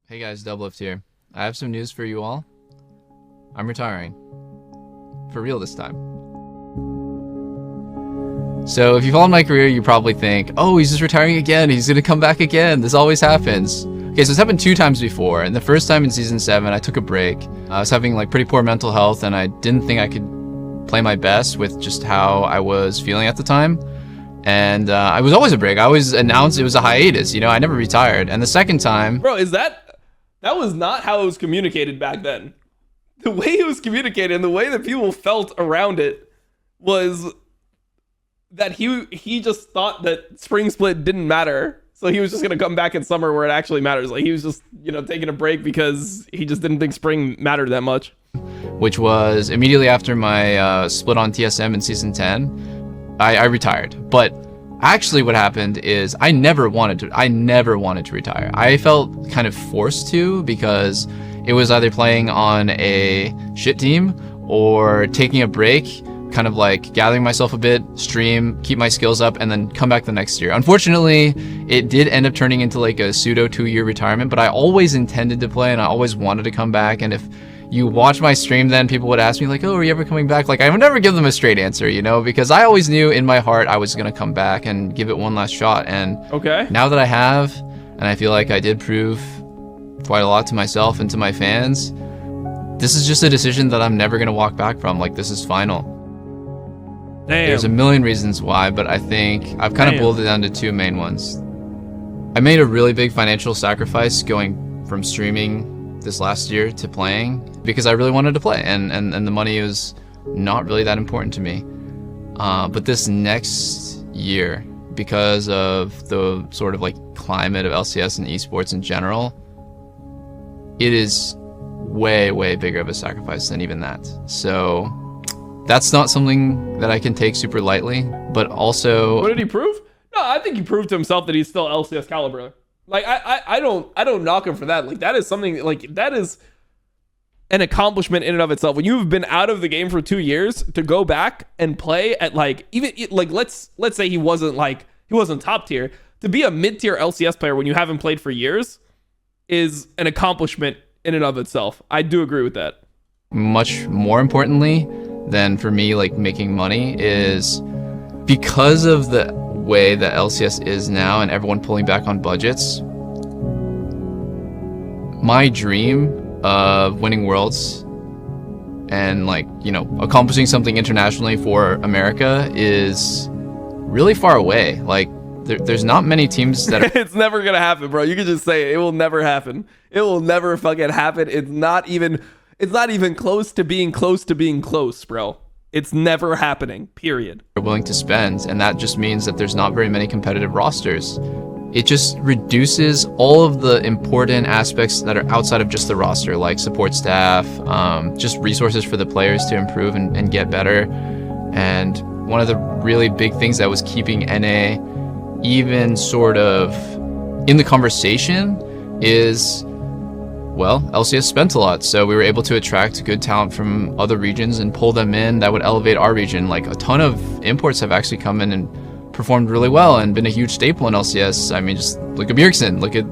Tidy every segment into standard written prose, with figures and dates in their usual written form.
Hey guys, DOUBLELIFT here. I have some news for you all. I'm retiring. For real this time. So if you followed my career, you probably think, oh, he's just retiring again. He's gonna come back again. This always happens. Okay, so it's happened 2 times before. And the first time in Season 7, I took a break. I was having like pretty poor mental health and I didn't think I could play my best with just how I was feeling at the time. And I was always a break. I always announced it was a hiatus, you know, I never retired. And the second time... Bro, that was not how it was communicated back then. The way it was communicated and the way that people felt around it was that he just thought that spring split didn't matter. So he was just going to come back in summer where it actually matters. Like he was just, you know, taking a break because he just didn't think spring mattered that much. Which was immediately after my split on TSM in Season 10. I retired. But actually what happened is I never wanted to retire. I felt kind of forced to because it was either playing on a shit team or taking a break, kind of like gathering myself a bit, stream, keep my skills up, and then come back the next year. Unfortunately, it did end up turning into like a pseudo 2-year retirement, but I always intended to play and I always wanted to come back. And if you watch my stream then, people would ask me like, oh, are you ever coming back? Like, I would never give them a straight answer, you know, because I always knew in my heart I was going to come back and give it one last shot. And okay, now that I have, and I feel like I did prove quite a lot to myself and to my fans, this is just a decision that I'm never going to walk back from. Like, this is final. Damn. There's a million reasons why, but I think I've kind of boiled it down to 2 main ones. I made a really big financial sacrifice going from streaming this last year to playing because I really wanted to play, and the money was not really that important to me. But this next year, because of the sort of like climate of LCS and esports in general, it is way bigger of a sacrifice than even that. So that's not something that I can take super lightly, but also... What did he prove? No, I think he proved to himself that he's still LCS caliber. Like, I don't knock him for that. Like, that is something, like, that is an accomplishment in and of itself. When you've been out of the game for 2 years, to go back and play at, like, even, like, let's say he wasn't top tier. To be a mid-tier LCS player when you haven't played for years is an accomplishment in and of itself. I do agree with that. Much more importantly than for me, like, making money is because of the way that LCS is now and everyone pulling back on budgets. My dream of winning worlds and, like, you know, accomplishing something internationally for America is really far away. Like, there's not many teams that It's never gonna happen, bro. You can just say it will never happen. It will never fucking happen. It's not even close to being close, bro. It's never happening, period. are willing to spend, and that just means that there's not very many competitive rosters. It just reduces all of the important aspects that are outside of just the roster, like support staff, just resources for the players to improve and get better. And one of the really big things that was keeping NA even sort of in the conversation is, well, LCS spent a lot, so we were able to attract good talent from other regions and pull them in. That would elevate our region. Like, a ton of imports have actually come in and performed really well and been a huge staple in LCS. I mean, just look at Bjergsen, look at,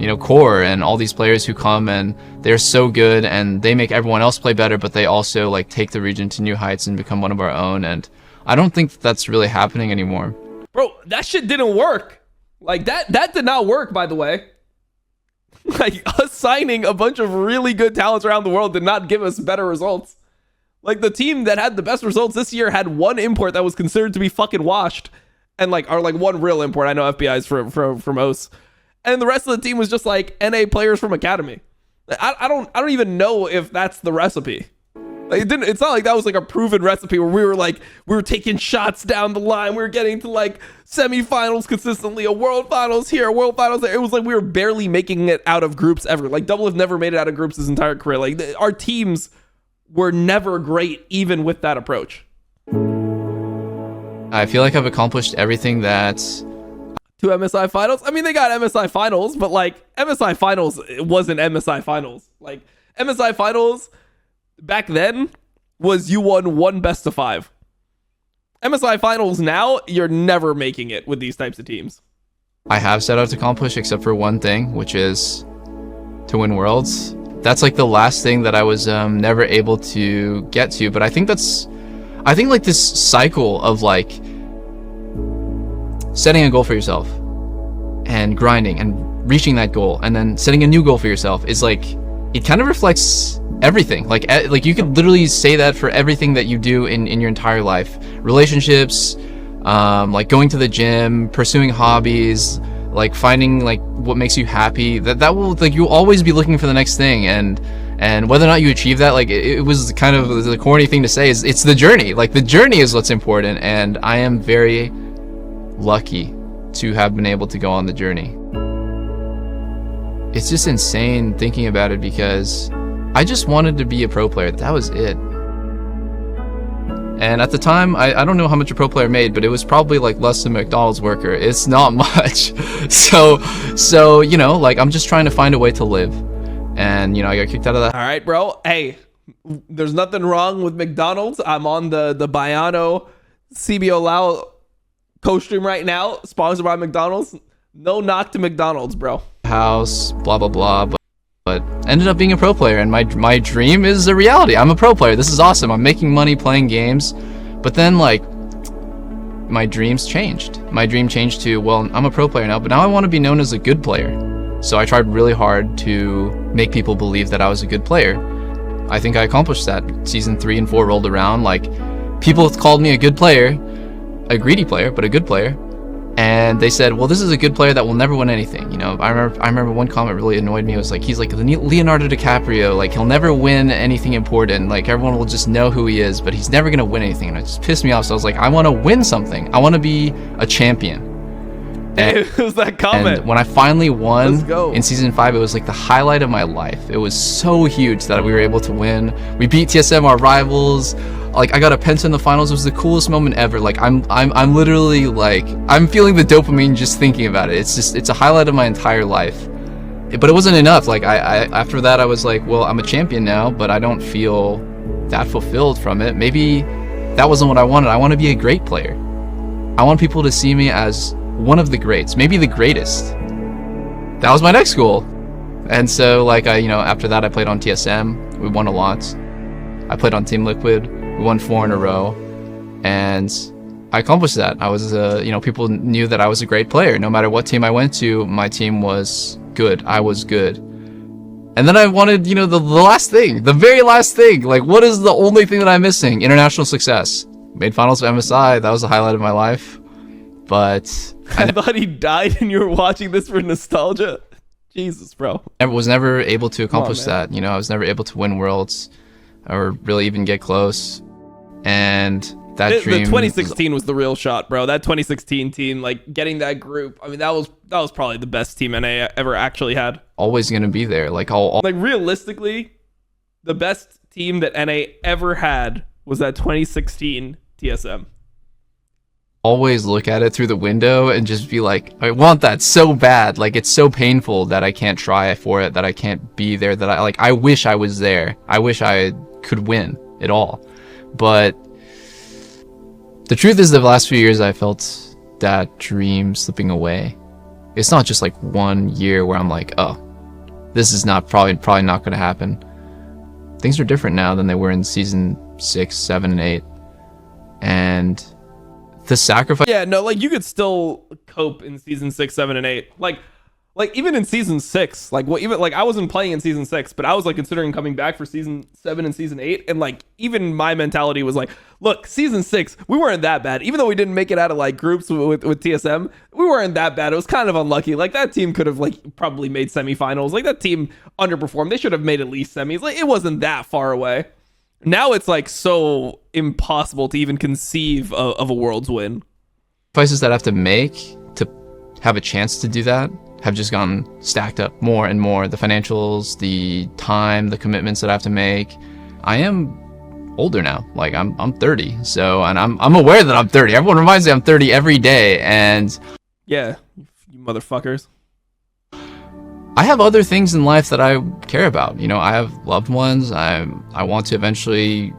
you know, Core, and all these players who come and they're so good and they make everyone else play better, but they also, like, take the region to new heights and become one of our own. And I don't think that's really happening anymore. Bro, that shit didn't work. Like, that did not work, by the way. Like, us signing a bunch of really good talents around the world did not give us better results. Like, the team that had the best results this year had one import that was considered to be fucking washed, and like, or like one real import. I know FBI is from OS, and the rest of the team was just like NA players from Academy. I don't even know if that's the recipe. Like, it's not like that was like a proven recipe where we were taking shots down the line. We were getting to like semifinals consistently, a world finals here, a world finals there. It was like we were barely making it out of groups ever. Like, DOUBLELIFT never made it out of groups his entire career. Like, our teams were never great, even with that approach. I feel like I've accomplished everything that... 2 MSI finals? I mean, they got MSI finals, but like, MSI finals, it wasn't MSI finals. Like, MSI finals back then was you won 1 best of 5. MSI finals now, you're never making it with these types of teams. I have set out to accomplish, except for one thing, which is to to win worlds. That's like the last thing that I was never able to get to. But I think like this cycle of like setting a goal for yourself and grinding and reaching that goal and then setting a new goal for yourself is like, it kind of reflects everything. Like you could literally say that for everything that you do in your entire life. Relationships, like going to the gym, pursuing hobbies, like finding like what makes you happy. That will, like, you'll always be looking for the next thing, and whether or not you achieve that, like it was kind of the corny thing to say, is it's the journey. Like the journey is what's important, and I am very lucky to have been able to go on the journey. It's just insane thinking about it, because I just wanted to be a pro player. That was it. And at the time, I don't know how much a pro player made, but it was probably like less than a McDonald's worker. It's not much. So you know, like I'm just trying to find a way to live. And you know, I got kicked out of that. All right, bro. Hey, there's nothing wrong with McDonald's. I'm on the Bayano CBO Lao co-stream right now, sponsored by McDonald's. No knock to McDonald's, bro. House, blah blah blah, but ended up being a pro player, and my dream is a reality. I'm a pro player. This is awesome. I'm making money playing games. But then like my dreams changed. My dream changed to, well, I'm a pro player now, but now I want to be known as a good player. So I tried really hard to make people believe that I was a good player. I think I accomplished that. Season 3 and 4 rolled around, like people called me a good player, a greedy player, but a good player. And they said, well, this is a good player that will never win anything. You know, I remember one comment really annoyed me. It was like, he's like Leonardo DiCaprio, like he'll never win anything important. Like everyone will just know who he is, but he's never gonna win anything. And it just pissed me off. So I was like, I want to win something. I want to be a champion. And, it was that comment. And when I finally won in season 5, it was like the highlight of my life. It was so huge that we were able to win. We beat TSM, our rivals. Like I got a penta in the finals. It was the coolest moment ever. Like I'm literally like, I'm feeling the dopamine just thinking about it. It's a highlight of my entire life. But it wasn't enough. Like I after that I was like, well, I'm a champion now, but I don't feel that fulfilled from it. Maybe that wasn't what I wanted. I want to be a great player. I want people to see me as one of the greats, maybe the greatest. That was my next goal. And so like after that I played on TSM. We won a lot. I played on Team Liquid. We won 4 in a row, and I accomplished that. I was, people knew that I was a great player. No matter what team I went to, my team was good. I was good. And then I wanted, the last thing, the very last thing. Like, what is the only thing that I'm missing? International success. Made finals of MSI. That was the highlight of my life. But I thought he died and you were watching this for nostalgia. Jesus, bro. I was never able to accomplish that. I was never able to win worlds or really even get close. And that dream, the 2016 was the real shot, bro. That 2016 team, like getting that group, I mean, that was probably the best team NA ever actually had. Always gonna be there. Like like realistically, the best team that NA ever had was that 2016 TSM. Always look at it through the window and just be like, I want that so bad. Like it's so painful that I can't try for it, that I can't be there, that I wish I was there. I wish I could win it all. But the truth is, the last few years I felt that dream slipping away. It's not just like 1 year where I'm like, oh, this is not probably not going to happen. Things are different now than they were in season 6, 7, and 8. And the sacrifice. Yeah, no, like you could still cope in season 6, 7, and 8. Like even in season 6, like I wasn't playing in season 6, but I was like considering coming back for season 7 and season 8, and like even my mentality was like, look, season 6, we weren't that bad. Even though we didn't make it out of like groups with TSM, we weren't that bad. It was kind of unlucky. Like that team could have like probably made semifinals. Like that team underperformed. They should have made at least semis. Like it wasn't that far away. Now it's like so impossible to even conceive of a world's win. Sacrifices that I have to make to have a chance to do that have just gotten stacked up more and more. The financials, the time, the commitments that I have to make. I am older now. Like I'm 30. So, and I'm aware that I'm 30. Everyone reminds me I'm 30 every day. And yeah, you motherfuckers. I have other things in life that I care about. I have loved ones. I want to eventually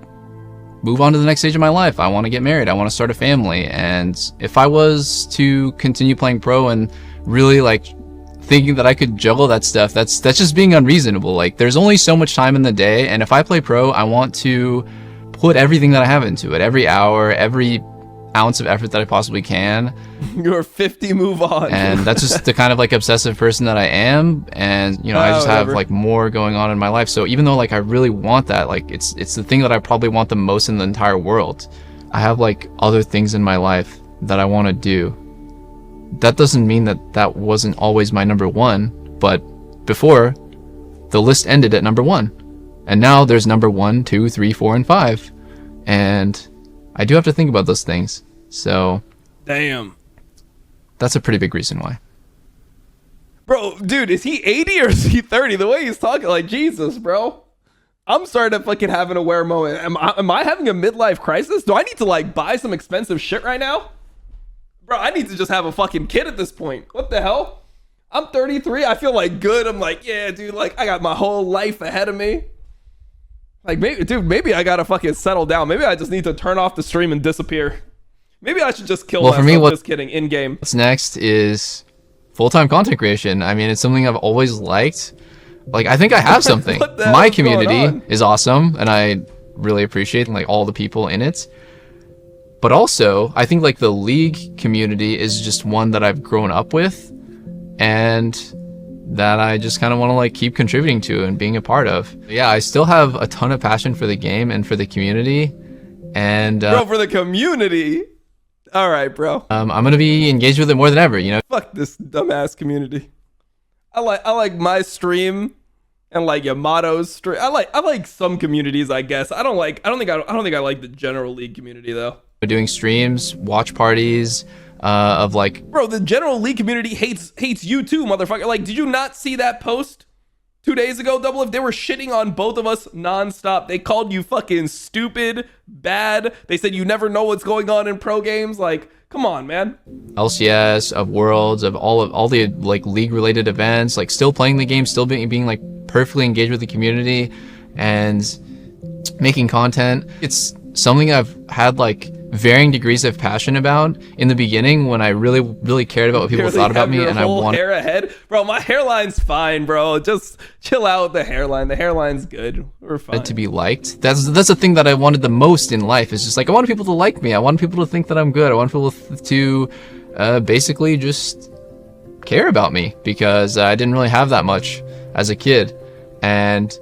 move on to the next stage of my life. I want to get married. I want to start a family. And if I was to continue playing pro and really like thinking that I could juggle that stuff, that's just being unreasonable. Like, there's only so much time in the day, and if I play pro, I want to put everything that I have into it, every hour, every ounce of effort that I possibly can. You're 50, move on. And that's just the kind of like obsessive person that I am. And you know, I just have like more going on in my life. So even though like I really want that, like it's the thing that I probably want the most in the entire world, I have like other things in my life that I want to do. That doesn't mean that that wasn't always my number one, but before, the list ended at number 1, and now there's number 1, 2, 3, 4, and 5, and I do have to think about those things. So damn, that's a pretty big reason why. Bro, dude, is he 80 or is he 30? The way he's talking, like, Jesus, bro. I'm starting to fucking have an aware moment. Am I having a midlife crisis? Do I need to like buy some expensive shit right now? Bro, I need to just have a fucking kid at this point. What the hell? I'm 33. I feel like good. I'm like, yeah, dude, like I got my whole life ahead of me. Like, maybe I gotta fucking settle down. Maybe I just need to turn off the stream and disappear. Maybe I should just kill myself. For me, just kidding, in game. What's next is full-time content creation. I mean, it's something I've always liked. Like, I think I have something. My community is awesome, and I really appreciate like all the people in it. But also, I think like the League community is just one that I've grown up with, and that I just kind of want to like keep contributing to and being a part of. Yeah, I still have a ton of passion for the game and for the community. And bro, for the community. All right, bro. I'm gonna be engaged with it more than ever. You know. Fuck this dumbass community. I like my stream and like Yamato's stream. I like some communities, I guess. I don't think I like the general League community though. We're doing streams, watch parties. Of like, bro, the general League community hates you too, motherfucker. Like, did you not see that post 2 days ago, Doublelift? They were shitting on both of us nonstop. They called you fucking stupid, bad. They said you never know what's going on in pro games. Like, come on, man. LCS, of Worlds, of all the like League related events, like still playing the game, still being like perfectly engaged with the community and making content. It's something I've had like varying degrees of passion about in the beginning when I really cared about what people thought about me, and I wanted hair ahead. Bro, my hairline's fine, bro. Just chill out with the hairline. The hairline's good. We're fine. To be liked. That's the thing that I wanted the most in life. Is just like I want people to like me. I want people to think that I'm good. I want people to basically just care about me, because I didn't really have that much as a kid, and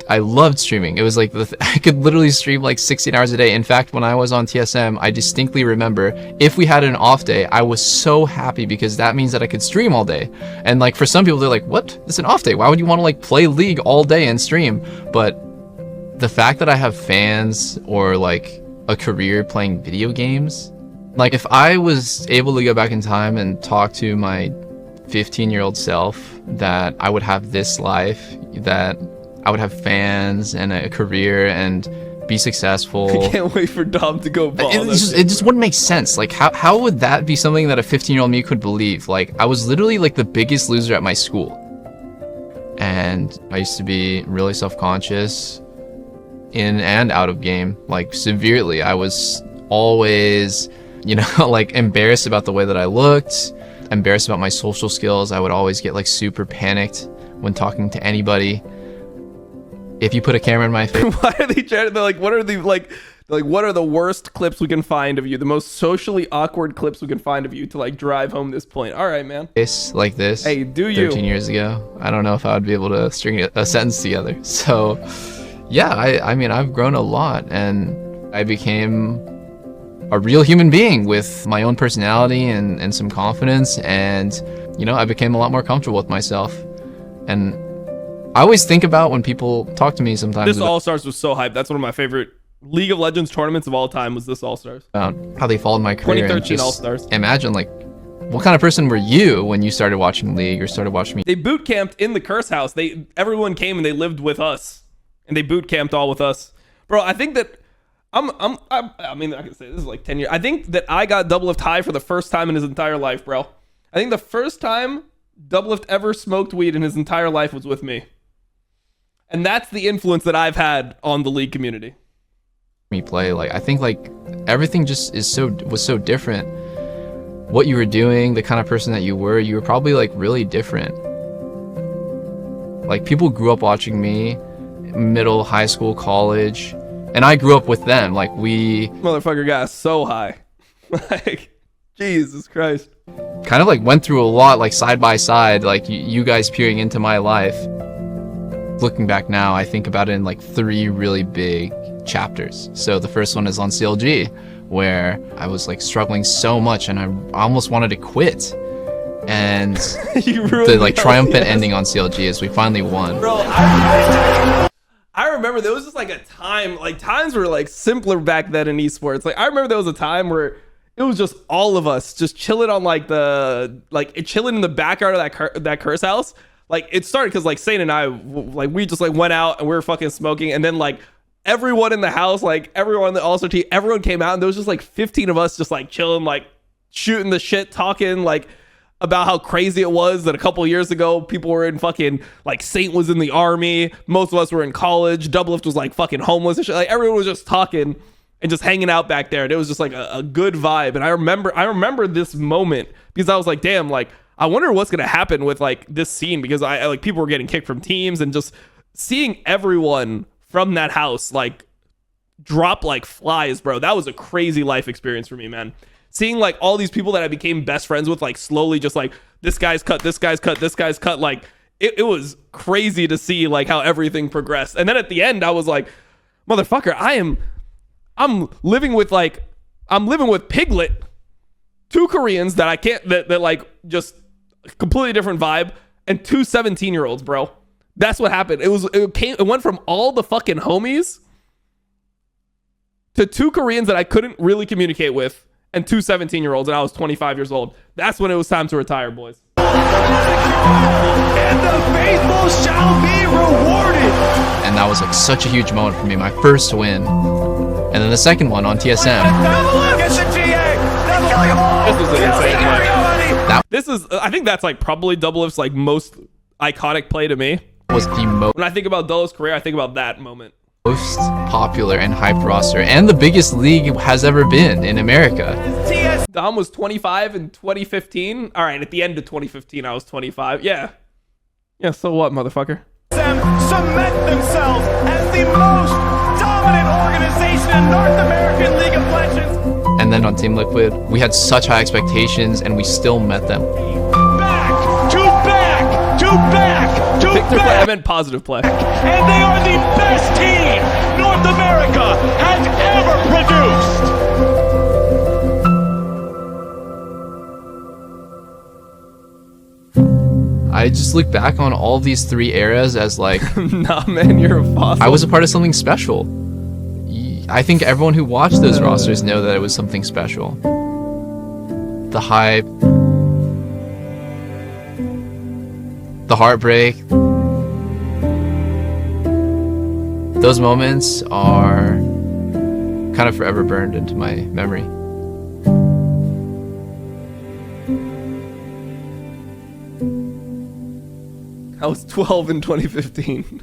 I loved streaming. It was like I could literally stream like 16 hours a day. In fact, when I was on TSM, I distinctly remember if we had an off day, I was so happy, because that means that I could stream all day. And like for some people, they're like, what? It's an off day. Why would you want to like play League all day and stream? But the fact that I have fans or like a career playing video games, like if I was able to go back in time and talk to my 15-year-old self that I would have this life, that I would have fans and a career and be successful. I can't wait for Dom to go bald. It just wouldn't make sense. Like how would that be something that a 15-year-old me could believe? Like I was literally like the biggest loser at my school. And I used to be really self-conscious in and out of game, like severely. I was always, you know, like embarrassed about the way that I looked, embarrassed about my social skills. I would always get like super panicked when talking to anybody. If you put a camera in my face. Why are they trying to, they're like, what are the worst clips we can find of you? The most socially awkward clips we can find of you to like drive home this point. All right, man. Like this. Hey, do you? 13 years ago. I don't know if I would be able to string a sentence together. So yeah, I mean, I've grown a lot, and I became a real human being with my own personality and some confidence. And, you know, I became a lot more comfortable with myself. And I always think about when people talk to me sometimes. This All-Stars was so hyped. That's one of my favorite League of Legends tournaments of all time, was this All-Stars. About how they followed my career. 2013 All-Stars. Imagine, like, what kind of person were you when you started watching League or started watching me? They boot camped in the Curse House. Everyone came and they lived with us. And they boot camped all with us. Bro, I think that I mean, I can say this is like 10 years. I think that I got Doublelift high for the first time in his entire life, bro. I think the first time Doublelift ever smoked weed in his entire life was with me. And that's the influence that I've had on the League community. Me play, like I think like everything just was so different. what you were doing, the kind of person that you were probably like really different. Like people grew up watching me, middle, high school, college, and I grew up with them. Like we Motherfucker got so high. Like, Jesus Christ. kind of like went through a lot, like side by side, like you guys peering into my life. Looking back now, I think about it in like 3 really big chapters. So the first one is on CLG, where I was like struggling so much and I almost wanted to quit. And the like triumphant ending on CLG is we finally won. Bro, I remember there was just like a time, like times were like simpler back then in esports. Like I remember there was a time where it was just all of us just chilling on like chilling in the backyard of that curse house. Like it started because like Sane and I, like we just like went out and we were fucking smoking, and then like everyone in the house, like everyone in the All-Star team, everyone came out, and there was just like 15 of us just like chilling, like shooting the shit, talking like about how crazy it was that a couple of years ago people were in fucking like Saint was in the army, most of us were in college, Doublelift was like fucking homeless and shit. Like everyone was just talking and just hanging out back there, and it was just like a good vibe. And I remember this moment because I was like, damn, like I wonder what's gonna happen with like this scene, because I like people were getting kicked from teams, and just seeing everyone from that house like drop like flies, bro. That was a crazy life experience for me, man. Seeing like all these people that I became best friends with, like slowly just like this guy's cut, this guy's cut, this guy's cut. Like it was crazy to see like how everything progressed. And then at the end, I was like, motherfucker, I'm living with Piglet, 2 Koreans that I can't, that like just completely different vibe, and 2 17-year-olds, bro. That's what happened. It went from all the fucking homies to 2 Koreans that I couldn't really communicate with, and 2 17-year-olds, and I was 25 years old. That's when it was time to retire, boys. And the faithful shall be rewarded. And that was like such a huge moment for me, my first win. And then the second one on TSM. Get the GA. This was an insane play. I think that's like probably Doublelift's like most iconic play to me. Was the When I think about Doublelift's career, I think about that moment. most popular and hyped roster, and the biggest league has ever been in America. Dom was 25 in 2015. All right, at the end of 2015, I was 25. Yeah. Yeah, so what, motherfucker? Cement themselves as the most dominant organization in North American League of Legends. And then on Team Liquid, we had such high expectations, and we still met them. Back to back to back to Victor play, I back. meant positive play. And they are the best team North America has ever produced. I just look back on all these 3 eras as like, Nah, man, you're a fossil. I was a part of something special. I think everyone who watched those rosters know that it was something special. The hype, the heartbreak, those moments are kind of forever burned into my memory. I was 12 in 2015.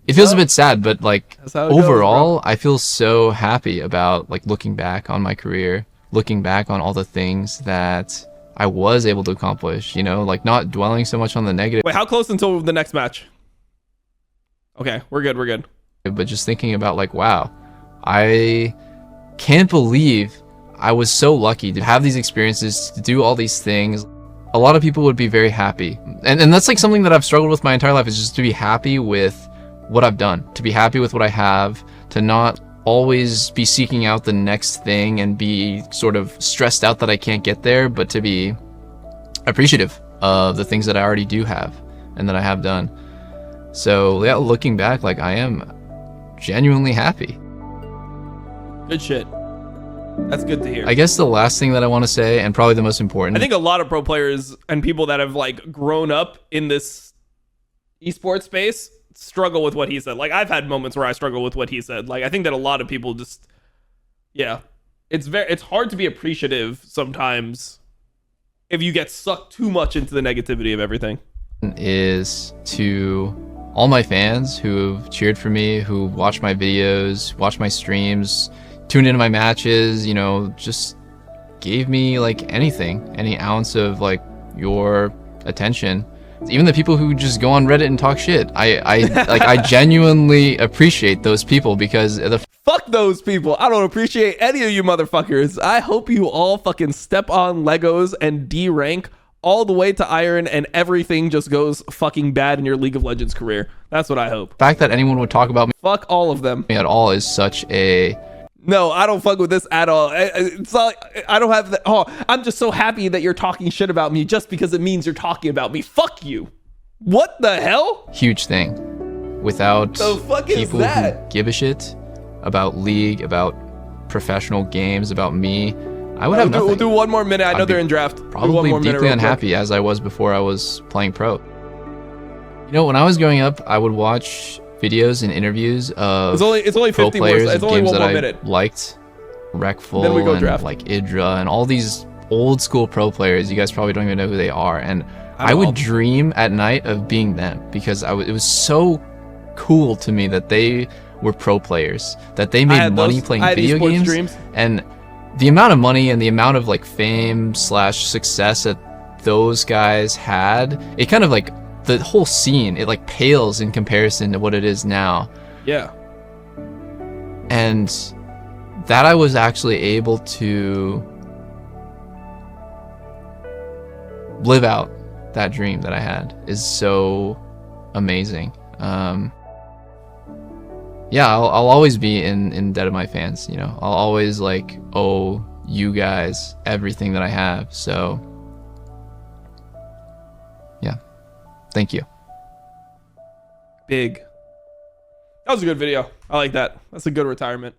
It feels a bit sad, but like That's how it goes, overall, I feel so happy about like looking back on my career, looking back on all the things that I was able to accomplish, you know, like not dwelling so much on the negative, Wait, how close until the next match? Okay, we're good. but just thinking about like, wow, I can't believe I was so lucky to have these experiences, to do all these things. A lot of people would be very happy. And that's like something that I've struggled with my entire life, is just to be happy with what I've done, to be happy with what I have, to not always be seeking out the next thing and be sort of stressed out that I can't get there, but to be appreciative of the things that I already do have and that I have done. So yeah, looking back, like I am genuinely happy. Good shit. That's good to hear. I guess the last thing that I want to say, and probably the most important, I think a lot of pro players and people that have like grown up in this esports space struggle with what he said. Like I've had moments where I struggle with what he said. Like I think that a lot of people just, yeah, it's hard to be appreciative sometimes if you get sucked too much into the negativity of everything. is to all my fans who've cheered for me, who watch my videos, watch my streams, tuned into my matches, you know, just gave me like anything, any ounce of like your attention. Even the people who just go on Reddit and talk shit, I genuinely appreciate those people, because Fuck those people. I don't appreciate any of you motherfuckers. I hope you all fucking step on Legos and D-rank all the way to Iron, and everything just goes fucking bad in your League of Legends career. That's what I hope. fact that anyone would talk about me Fuck all of them. at all is such a... No, I don't fuck with this at all. It's not, I don't have the, oh, I'm just so happy that you're talking shit about me just because it means you're talking about me. Fuck you. What the hell? huge thing. Without The fuck is people that? who give a shit about League, about professional games, about me, I would have nothing. We'll do one more minute. I know I'd they're be in draft. Do one Probably more minute deeply real unhappy, as I was before I was playing pro. You know, when I was growing up, I would watch videos and interviews of It's only pro 50 more. players It's of only games one that more I minute. liked, Wreckful Then we go and draft. like Idra and all these old school pro players. You guys probably don't even know who they are, and I know all would dream at night of being them, because it was so cool to me that they were pro players, that they made had money those- playing I had video esports games, dreams. and the amount of money and the amount of like fame / success that those guys had, it kind of like the whole scene, it like pales in comparison to what it is now. Yeah. And that I was actually able to live out that dream that I had is so amazing. Yeah, I'll always be in debt of my fans, you know. I'll always like owe you guys everything that I have. So yeah, thank you. Big. That was a good video. I like that. That's a good retirement.